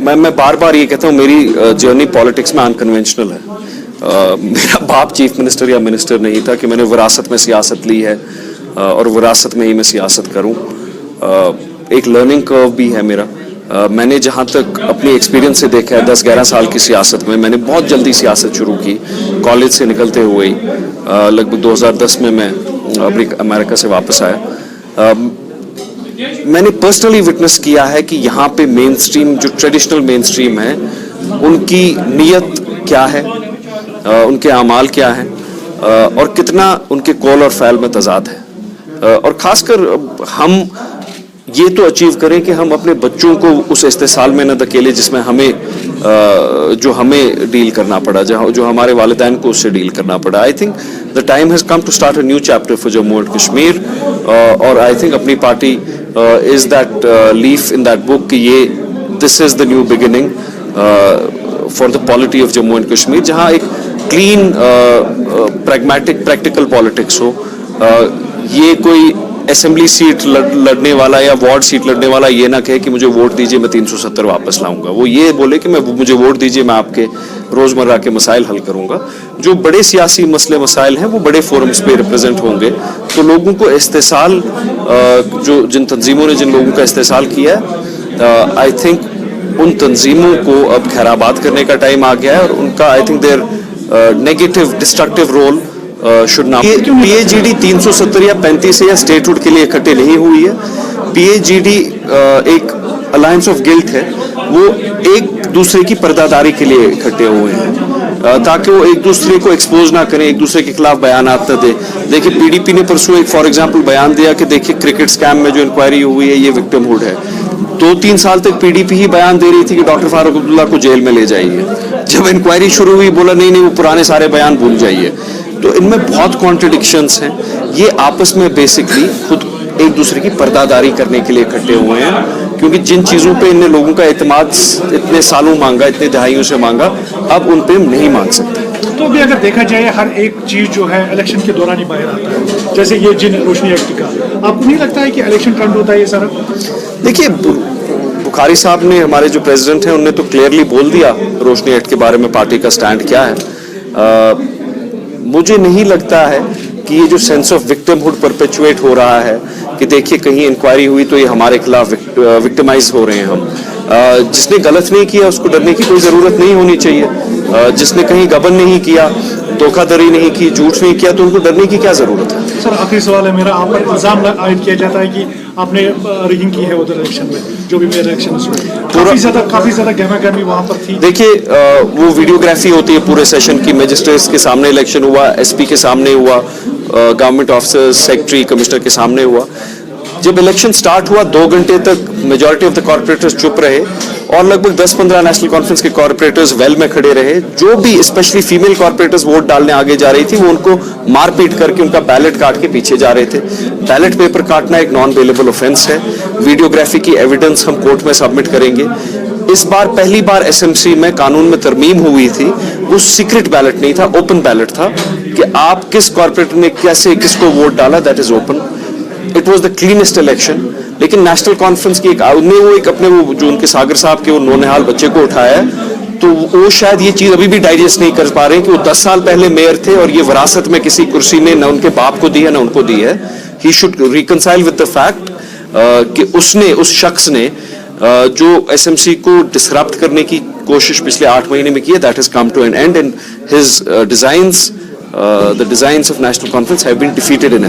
मैं बार बार ये कहता हूँ मेरी जर्नी पॉलिटिक्स में अनकन्वेंशनल है. मेरा बाप चीफ मिनिस्टर या मिनिस्टर नहीं था कि मैंने विरासत में सियासत ली है और विरासत में ही मैं सियासत करूँ. एक लर्निंग कर्व भी है मेरा. मैंने जहाँ तक अपनी एक्सपीरियंस से देखा है 10-11 साल की सियासत में, मैंने बहुत जल्दी सियासत शुरू की कॉलेज से निकलते हुए ही. लगभग 2010 में मैं अमेरिका से वापस आया. मैंने पर्सनली विटनेस किया है कि यहाँ पे मेन स्ट्रीम, जो ट्रेडिशनल मेन स्ट्रीम है, उनकी नीयत क्या है, उनके अमाल क्या हैं और कितना उनके कौल और फ़ैल में तज़ाद है. और ख़ासकर हम ये तो अचीव करें कि हम अपने बच्चों को उस इस्तेसाल में न धकेलें जिसमें जो हमें डील करना पड़ा, जो हमारे वालिदैन को उससे डील करना पड़ा. I think the time has come to start a new chapter for Jammu and Kashmir. और I think Apni Party is that leaf in that book कि ये this is the new beginning for the polity of Jammu and Kashmir, जहाँ एक clean pragmatic practical politics हो. ये कोई assembly seat लड़ने वाला या वार्ड सीट लड़ने वाला ये ना कहे कि मुझे वोट दीजिए मैं 370 वापस लाऊंगा. वो ये बोले कि मुझे वोट दीजिए मैं आपके रोज़मर्रा के मसाइल हल करूंगा. जो बड़े सियासी मसले मसाइल हैं वो बड़े फोरम्स पे रिप्रेजेंट होंगे. तो लोगों को इस्तेसाल, जिन तंजीमों ने जिन लोगों का इस्तेसाल किया है, आई थिंक उन तंजीमों को अब खैराबाद करने का टाइम आ गया है. और उनका I think their negative destructive role should not. PAGD 370 या 35 या स्टेटहुड के लिए इकट्ठे नहीं हुई है. पीएजीडी एक अलायंस ऑफ गिल्ट है. वो एक दूसरे की पर्दादारी के लिए इकट्ठे हुए हैं ताकि वो एक दूसरे को एक्सपोज ना करें, एक दूसरे के खिलाफ बयानात न दे. देखिए पीडीपी ने परसों एक फॉर एग्जांपल बयान दिया कि देखिए क्रिकेट स्कैम में जो इंक्वायरी हुई है ये विक्टिमहुड है. 2-3 साल तक पीडीपी ही बयान दे रही थी कि डॉक्टर फारूक अब्दुल्ला को जेल में ले जाइए. जब इंक्वायरी शुरू हुई बोला नहीं वो पुराने सारे बयान भूल जाइए. तो इनमें बहुत कॉन्ट्रडिक्शंस हैं. ये आपस में बेसिकली खुद एक दूसरे की पर्दादारी करने के लिए इकट्ठे हुए हैं, क्योंकि जिन चीज़ों पे इनने लोगों का एतमाद इतने सालों मांगा, इतने दहाइयों से मांगा, अब उन पे हम नहीं मान सकते. तो भी अगर देखा जाए हर एक चीज़ जो है इलेक्शन के दौरान ही बाहर आता है, जैसे ये जिन रोशनी एक्ट का, आपको नहीं लगता है कि इलेक्शन ट्रेंड होता है ये सारा? देखिए बुखारी साहब ने, हमारे जो प्रेसिडेंट हैं, उनने तो क्लियरली बोल दिया रोशनी एक्ट के बारे में पार्टी का स्टैंड क्या है. मुझे नहीं लगता है कि ये जो सेंस ऑफ विक्टिमहुड परपेचुएट हो रहा है कि देखिए कहीं इंक्वायरी हुई तो ये हमारे खिलाफ विक्टिमाइज हो रहे हैं हम. जिसने गलत नहीं किया उसको डरने की कोई ज़रूरत नहीं होनी चाहिए. जिसने कहीं गबन नहीं किया, धोखाधड़ी नहीं की, झूठ नहीं किया, तो उनको डरने की क्या ज़रूरत है. सर आखिरी सवाल है मेरा, आप पर इल्ज़ाम आयद किया जाता है कि आपने रिगिंग की है उधर इलेक्शन में, जो भी मेरे इलेक्शन में काफ़ी ज़्यादा गहमा-गहमी वहाँ पर थी. देखिए वो वीडियोग्राफी होती है पूरे सेशन की. मजिस्ट्रेट्स के सामने इलेक्शन हुआ, एसपी के सामने हुआ, गवर्नमेंट ऑफिसर्स, सेक्रेटरी, कमिश्नर के सामने हुआ. जब इलेक्शन स्टार्ट हुआ 2 घंटे तक मेजॉरिटी ऑफ द कॉर्पोरेटर्स चुप रहे और लगभग 10-15 नेशनल कॉन्फ्रेंस के कॉर्पोरेटर्स वेल में खड़े रहे. जो भी स्पेशली फीमेल कॉर्पोरेटर्स वोट डालने आगे जा रही थी वो उनको मारपीट करके उनका बैलेट काट के पीछे जा रहे थे. बैलेट पेपर काटना एक नॉन बेलेबल ऑफेंस है. वीडियोग्राफी की एविडेंस हम कोर्ट में सबमिट करेंगे. इस बार पहली बार एसएमसी में कानून में तरमीम हुई थी. वो सीक्रेट बैलेट नहीं था, ओपन बैलेट था कि आप किस कॉर्पोरेटर ने कैसे किसको वोट डाला, that is open. It was the cleanest election. लेकिन नेशनल कॉन्फ्रेंस की अपने वो जो उनके सागर साहब के वो नौनिहाल बच्चे को उठाया, तो वो शायद ये चीज़ अभी भी डाइजेस्ट नहीं कर पा रहे कि वो 10 साल पहले मेयर थे और ये विरासत में किसी कुर्सी ने न उनके बाप को दी है न उनको दी है. He should reconcile with the fact कि उस शख्स ने जो एसएमसी को डिसरप्ट करने की कोशिश पिछले 8 महीने में की है, that has come to an end and his designs, the designs of National Conference have been defeated in